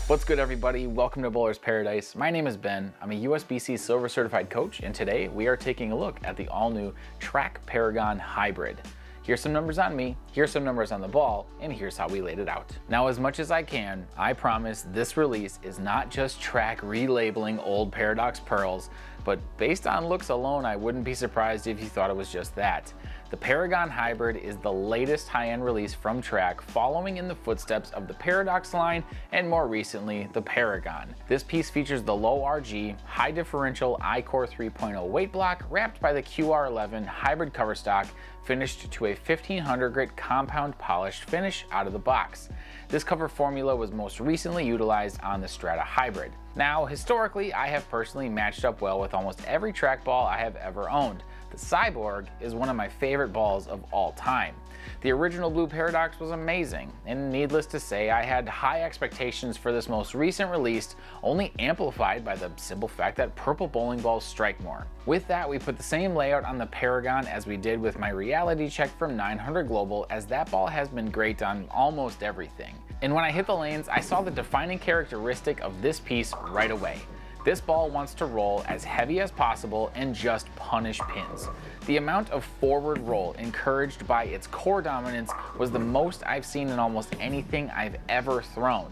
What's good, everybody? Welcome to Bowler's Paradise. My name is Ben. I'm a USBC Silver Certified Coach, and today we are taking a look at the all-new Track Paragon Hybrid. Here's some numbers on me, here's some numbers on the ball, and here's how we laid it out. Now, as much as I can, I promise this release is not just Track relabeling old Paradox pearls, but based on looks alone, I wouldn't be surprised if you thought it was just that. The Paragon Hybrid is the latest high-end release from Track, following in the footsteps of the Paradox line and more recently, the Paragon. This piece features the low RG, high differential I-Core 3.0 weight block wrapped by the QR11 hybrid cover stock, finished to a 1500 grit compound polished finish out of the box. This cover formula was most recently utilized on the Strata Hybrid. Now, historically, I have personally matched up well with almost every track ball I have ever owned. The Cyborg is one of my favorite balls of all time. The original blue Paradox was amazing, and needless to say, I had high expectations for this most recent release, only amplified by the simple fact that purple bowling balls strike more. With that, we put the same layout on the Paragon as we did with my reality check from 900 Global, as that ball has been great on almost everything. And when I hit the lanes, I saw the defining characteristic of this piece right away. This ball wants to roll as heavy as possible and just punish pins. The amount of forward roll encouraged by its core dominance was the most I've seen in almost anything I've ever thrown.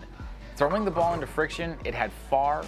Throwing the ball into friction, it had far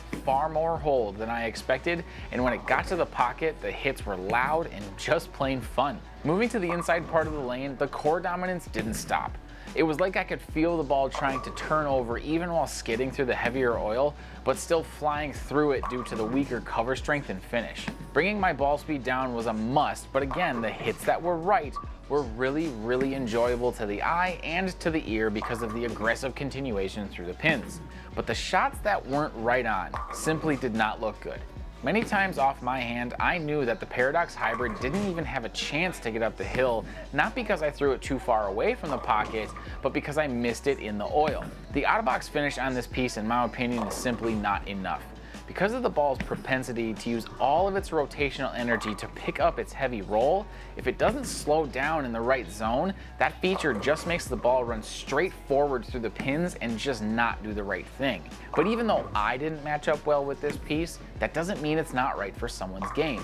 more hold than I expected, and when it got to the pocket, the hits were loud and just plain fun. Moving to the inside part of the lane, the core dominance didn't stop. It was like I could feel the ball trying to turn over even while skidding through the heavier oil, but still flying through it due to the weaker cover strength and finish. Bringing my ball speed down was a must, but again, the hits that were right were really enjoyable to the eye and to the ear because of the aggressive continuation through the pins. But the shots that weren't right on simply did not look good. Many times off my hand, I knew that the Paradox Hybrid didn't even have a chance to get up the hill, not because I threw it too far away from the pocket, but because I missed it in the oil. The out-of-box finish on this piece, in my opinion, is simply not enough. Because of the ball's propensity to use all of its rotational energy to pick up its heavy roll, if it doesn't slow down in the right zone, that feature just makes the ball run straight forward through the pins and just not do the right thing. But even though I didn't match up well with this piece, that doesn't mean it's not right for someone's game.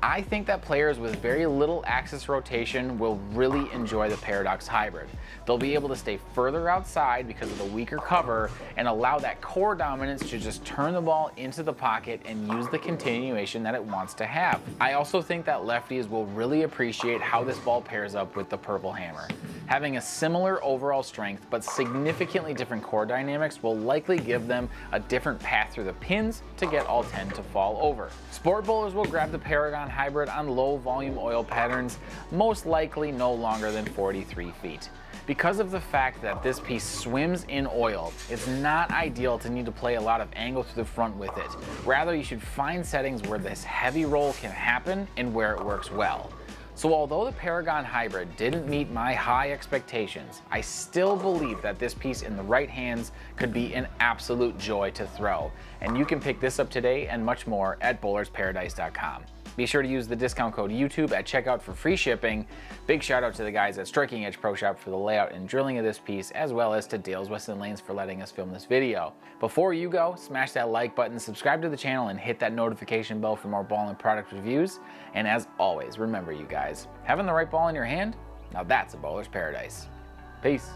I think that players with very little axis rotation will really enjoy the Paradox Hybrid. They'll be able to stay further outside because of the weaker cover and allow that core dominance to just turn the ball into the pocket and use the continuation that it wants to have. I also think that lefties will really appreciate how this ball pairs up with the purple hammer. Having a similar overall strength but significantly different core dynamics will likely give them a different path through the pins to get all 10 to fall over. Sport bowlers will grab the Paragon Hybrid on low volume oil patterns, most likely no longer than 43 feet. Because of the fact that this piece swims in oil, it's not ideal to need to play a lot of angle through the front with it. Rather, you should find settings where this heavy roll can happen and where it works well. So although the Paragon Hybrid didn't meet my high expectations, I still believe that this piece in the right hands could be an absolute joy to throw. And you can pick this up today and much more at bowlersparadise.com. Be sure to use the discount code YouTube at checkout for free shipping. Big shout out to the guys at Striking Edge Pro Shop for the layout and drilling of this piece, as well as to Dale's Weston Lanes for letting us film this video. Before you go, smash that like button, subscribe to the channel, and hit that notification bell for more ball and product reviews. And as always, remember you guys, having the right ball in your hand, now that's a bowler's paradise. Peace.